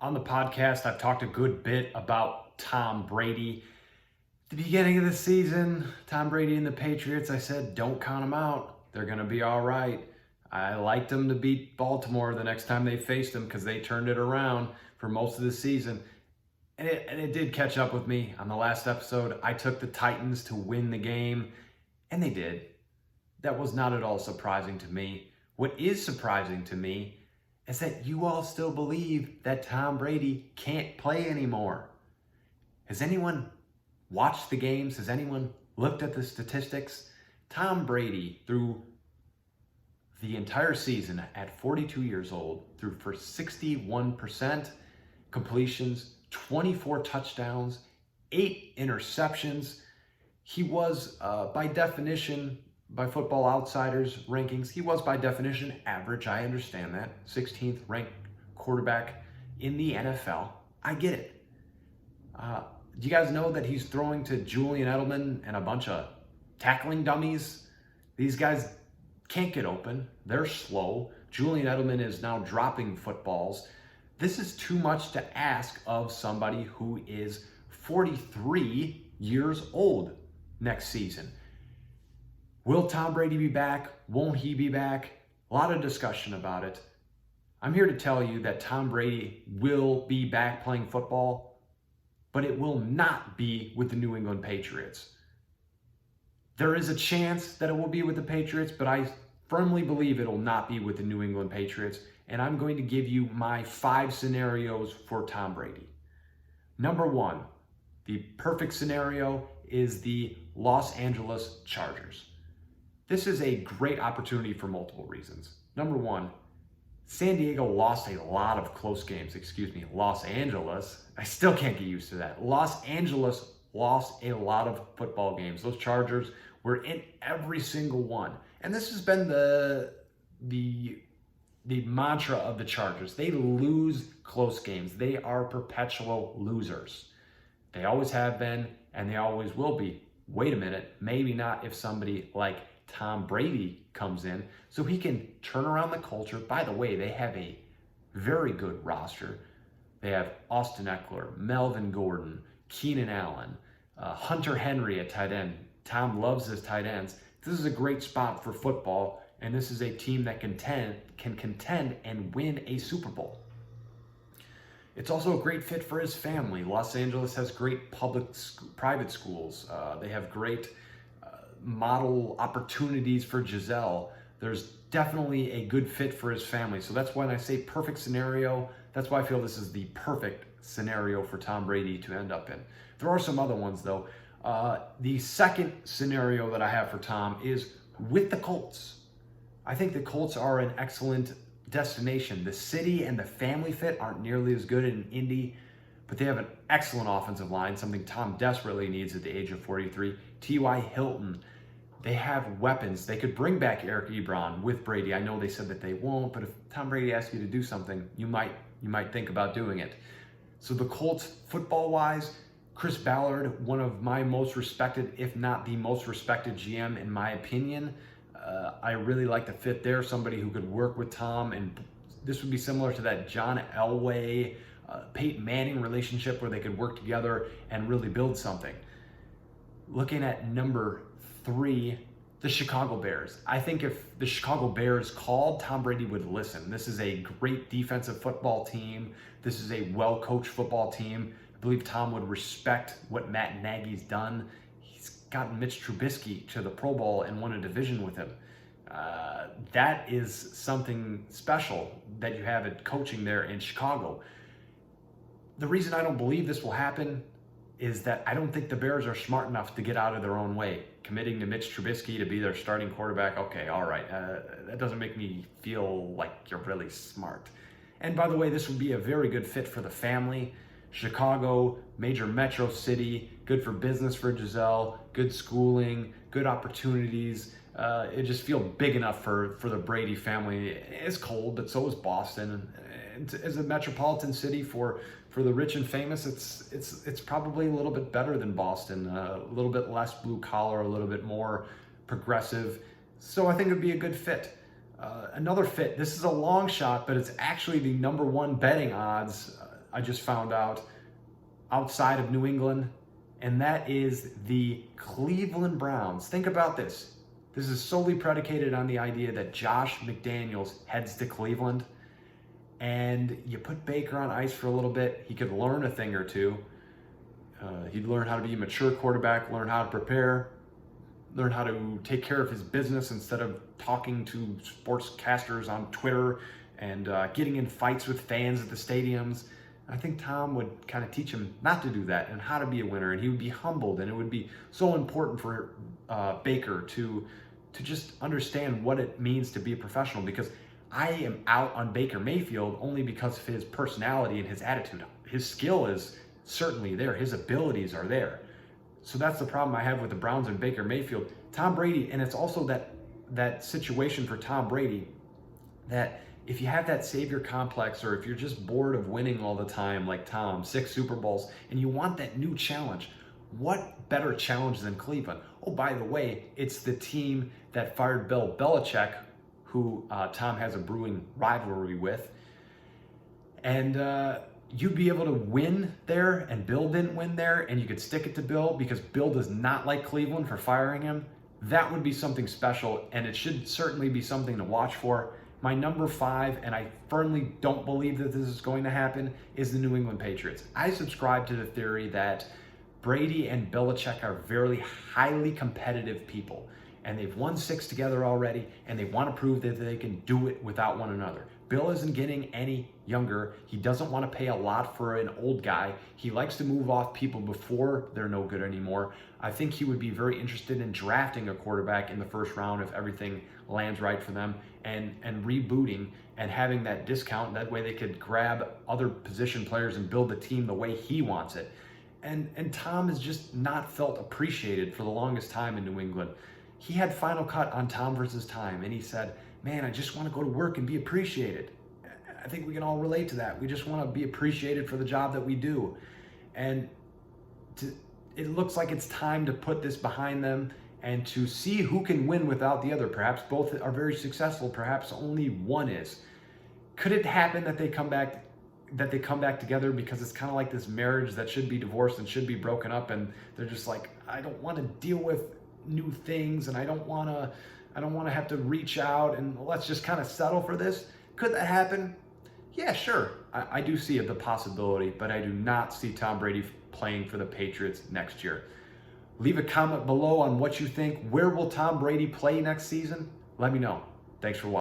On the podcast, I've talked a good bit about Tom Brady. At the beginning of the season, Tom Brady and the Patriots, I said, don't count them out. They're going to be all right. I liked them to beat Baltimore the next time they faced them because they turned it around for most of the season. And it did catch up with me on the last episode. I took the Titans to win the game, and they did. That was not at all surprising to me. What is surprising to me is that you all still believe that Tom Brady can't play anymore. Has anyone watched the games? Has anyone looked at the statistics? Tom Brady, through the entire season at 42 years old, threw for 61% completions, 24 touchdowns, 8 interceptions. He was, by definition, by Football Outsiders rankings, he was by definition average. I understand that. 16th ranked quarterback in the NFL. I get it. Do you guys know that he's throwing to Julian Edelman and a bunch of tackling dummies? These guys can't get open. They're slow. Julian Edelman is now dropping footballs. This is too much to ask of somebody who is 43 years old next season. Will Tom Brady be back? Won't he be back? A lot of discussion about it. I'm here to tell you that Tom Brady will be back playing football, but it will not be with the New England Patriots. There is a chance that it will be with the Patriots, but I firmly believe it will not be with the New England Patriots, and I'm going to give you my 5 scenarios for Tom Brady. Number 1, the perfect scenario is the Los Angeles Chargers. This is a great opportunity for multiple reasons. Number 1, San Diego lost a lot of close games. Los Angeles. I still can't get used to that. Los Angeles lost a lot of football games. Those Chargers were in every single one. And this has been the mantra of the Chargers. They lose close games. They are perpetual losers. They always have been, and they always will be. Wait a minute, maybe not if somebody like Tom Brady comes in, so he can turn around the culture. By the way, they have a very good roster. They have Austin Eckler, Melvin Gordon, Keenan Allen, Hunter Henry at tight end. Tom loves his tight ends. This is a great spot for football, and this is a team that can contend and win a Super Bowl. It's also a great fit for his family. Los Angeles has great private schools. They have great model opportunities for Giselle. There's definitely a good fit for his family. So that's when I say perfect scenario, that's why I feel this is the perfect scenario for Tom Brady to end up in. There are some other ones though. The second scenario that I have for Tom is with the Colts. I think the Colts are an excellent destination. The city and the family fit aren't nearly as good in Indy, but they have an excellent offensive line, something Tom desperately needs at the age of 43. T.Y. Hilton. They have weapons. They could bring back Eric Ebron with Brady. I know they said that they won't, but if Tom Brady asks you to do something, you might think about doing it. So the Colts, football-wise, Chris Ballard, one of my most respected, if not the most respected GM in my opinion. I really like the fit there, somebody who could work with Tom, and this would be similar to that John Elway, Peyton Manning relationship where they could work together and really build something. Looking at number 3, the Chicago Bears. I think if the Chicago Bears called, Tom Brady would listen. This is a great defensive football team. This is a well-coached football team. I believe Tom would respect what Matt Nagy's done. He's gotten Mitch Trubisky to the Pro Bowl and won a division with him. That is something special that you have at coaching there in Chicago. The reason I don't believe this will happen is that I don't think the Bears are smart enough to get out of their own way. Committing to Mitch Trubisky to be their starting quarterback, okay, all right. That doesn't make me feel like you're really smart. And by the way, this would be a very good fit for the family. Chicago, major metro city, good for business for Giselle, good schooling, good opportunities. It just feels big enough for the Brady family. It's cold, but so is Boston. And as a metropolitan city for the rich and famous, it's probably a little bit better than Boston. A little bit less blue collar, a little bit more progressive. So I think it would be a good fit. Another fit, this is a long shot, but it's actually the number 1 betting odds I just found out outside of New England, and that is the Cleveland Browns. Think about this. This is solely predicated on the idea that Josh McDaniels heads to Cleveland, and you put Baker on ice for a little bit. He could learn a thing or two. He'd learn how to be a mature quarterback, learn how to prepare, learn how to take care of his business instead of talking to sportscasters on Twitter and getting in fights with fans at the stadiums. I think Tom would kind of teach him not to do that and how to be a winner, and he would be humbled, and it would be so important for Baker to just understand what it means to be a professional, because I am out on Baker Mayfield only because of his personality and his attitude. His skill is certainly there. His abilities are there. So that's the problem I have with the Browns and Baker Mayfield. Tom Brady, and it's also that situation for Tom Brady that if you have that savior complex, or if you're just bored of winning all the time like Tom, 6 Super Bowls, and you want that new challenge, what better challenge than Cleveland? Oh, by the way, it's the team that fired Bill Belichick, who Tom has a brewing rivalry with. And you'd be able to win there, and Bill didn't win there, and you could stick it to Bill because Bill does not like Cleveland for firing him. That would be something special, and it should certainly be something to watch for. My number 5, and I firmly don't believe that this is going to happen, is the New England Patriots. I subscribe to the theory that Brady and Belichick are very highly competitive people, and they've won 6 together already, and they want to prove that they can do it without one another. Bill isn't getting any younger. He doesn't want to pay a lot for an old guy. He likes to move off people before they're no good anymore. I think he would be very interested in drafting a quarterback in the first round if everything lands right for them, and rebooting and having that discount. That way they could grab other position players and build the team the way he wants it. And Tom has just not felt appreciated for the longest time in New England. He had Final Cut on Tom versus Time, and he said, man, I just want to go to work and be appreciated. I think we can all relate to that. We just want to be appreciated for the job that we do. And it looks like it's time to put this behind them and to see who can win without the other. Perhaps both are very successful. Perhaps only one is. Could it happen that they come back together, because it's kind of like this marriage that should be divorced and should be broken up, and they're just like, I don't want to deal with new things, and I don't want to have to reach out, and let's just kind of settle for this. Could that happen? Yeah, sure. I do see the possibility, but I do not see Tom Brady playing for the Patriots next year. Leave a comment below on what you think. Where will Tom Brady play next season? Let me know. Thanks for watching.